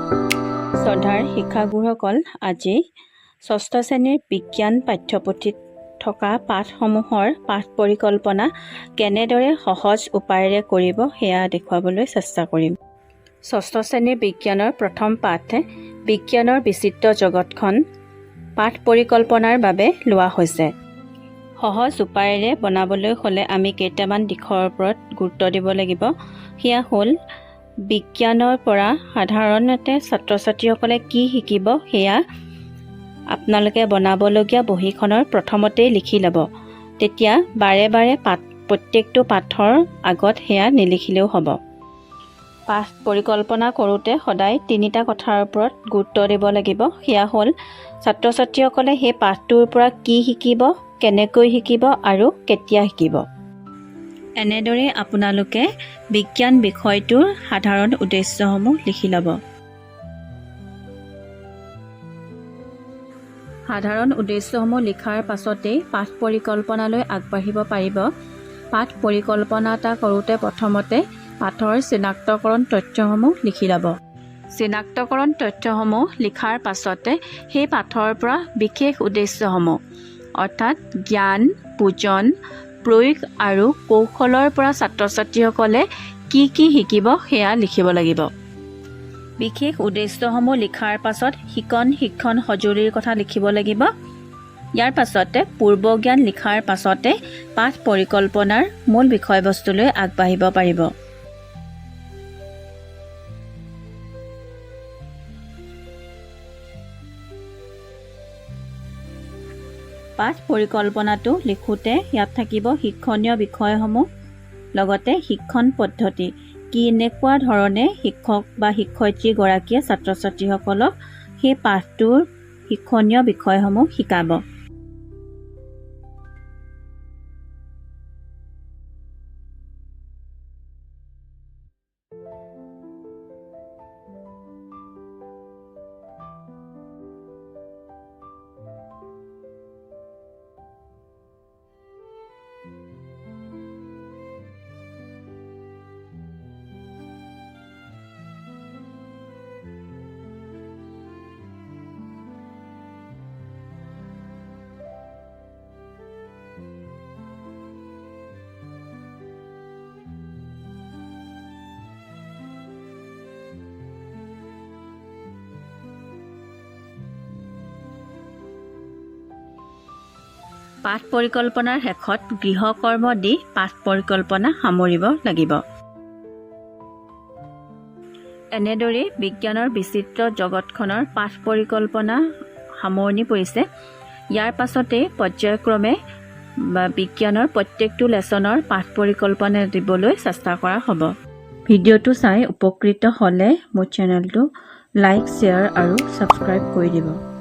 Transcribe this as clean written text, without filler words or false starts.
শ্ৰদ্ধাৰ শিক্ষাগুৰুসকল, আজি ষষ্ঠ শ্ৰেণীৰ বিজ্ঞান পাঠ্যপুথিত থকা পাঠসমূহৰ পাঠ পৰিকল্পনা কেনেদৰে সহজ উপায়েৰে কৰিব সেয়া দেখুৱাবলৈ চেষ্টা কৰিম। ষষ্ঠ শ্ৰেণীৰ বিজ্ঞানৰ প্ৰথম পাঠ বিজ্ঞানৰ বিচিত্ৰ জগতখন পাঠ পৰিকল্পনাৰ বাবে লোৱা হৈছে। সহজ উপায়েৰে বনাবলৈ হ'লে আমি কেইটামান দিশৰ ওপৰত গুৰুত্ব দিব লাগিব। সেয়া হ'ল বিজ্ঞানৰ পৰা সাধাৰণতে ছাত্ৰ ছাত্ৰীসকলে কি শিকিব সেয়া আপোনালোকে বনাবলগীয়া বহীখনৰ প্ৰথমতেই লিখি ল'ব। তেতিয়া বাৰে বাৰে প্ৰত্যেকটো পাঠৰ আগত সেয়া নিলিখিলেও হ'ব। পাঠ পৰিকল্পনা কৰোঁতে সদায় তিনিটা কথাৰ ওপৰত গুৰুত্ব দিব লাগিব। সেয়া হ'ল ছাত্ৰ ছাত্ৰীসকলে সেই পাঠটোৰ পৰা কি শিকিব, কেনেকৈ শিকিব আৰু কেতিয়া শিকিব। এনেদৰে আপোনালোকে বিজ্ঞান বিষয়টোৰ সাধাৰণ উদ্দেশ্যসমূহ লিখি ল'ব। সাধাৰণ উদ্দেশ্যসমূহ লিখাৰ পাছতেই পাঠ পৰিকল্পনালৈ আগবাঢ়িব পাৰিব। পাঠ পৰিকল্পনা এটা কৰোঁতে প্ৰথমতে পাঠৰ চিনাক্তকৰণ তথ্যসমূহ লিখি ল'ব। চিনাক্তকৰণ তথ্যসমূহ লিখাৰ পাছতে সেই পাঠৰ পৰা বিশেষ উদ্দেশ্যসমূহ অৰ্থাৎ জ্ঞান, বুজন, প্ৰয়োগ আৰু কৌশলৰ পৰা ছাত্ৰ ছাত্ৰীসকলে কি কি শিকিব সেয়া লিখিব লাগিব। বিশেষ উদ্দেশ্যসমূহ লিখাৰ পাছত শিক্ষণ সঁজুলিৰ কথা লিখিব লাগিব। ইয়াৰ পাছতে পূৰ্বজ্ঞান লিখাৰ পাছতে পাঠ পৰিকল্পনাৰ মূল বিষয়বস্তুলৈ আগবাঢ়িব পাৰিব। পাঠ পৰিকল্পনাটো লিখোঁতে ইয়াত থাকিব শিক্ষণীয় বিষয়সমূহ, লগতে শিক্ষণ পদ্ধতি, কেনেকুৱা ধৰণে শিক্ষক বা শিক্ষয়িত্ৰীগৰাকীয়ে ছাত্ৰ ছাত্ৰীসকলক সেই পাঠটোৰ শিক্ষণীয় বিষয়সমূহ শিকাব। পাঠ পৰিকল্পনাৰ শেষত গৃহকৰ্ম দি পাঠ পৰিকল্পনা সামৰিব লাগিব। এনেদৰে বিজ্ঞানৰ বিচিত্ৰ জগতখনৰ পাঠ পৰিকল্পনা সামৰণি পৰিছে। ইয়াৰ পাছতেই পৰ্যায়ক্ৰমে বিজ্ঞানৰ প্ৰত্যেকটো লেচনৰ পাঠ পৰিকল্পনা দিবলৈ চেষ্টা কৰা হ'ব। ভিডিঅ'টো চাই উপকৃত হ'লে মোৰ চেনেলটো লাইক, শ্বেয়াৰ আৰু ছাবস্ক্ৰাইব কৰি দিব।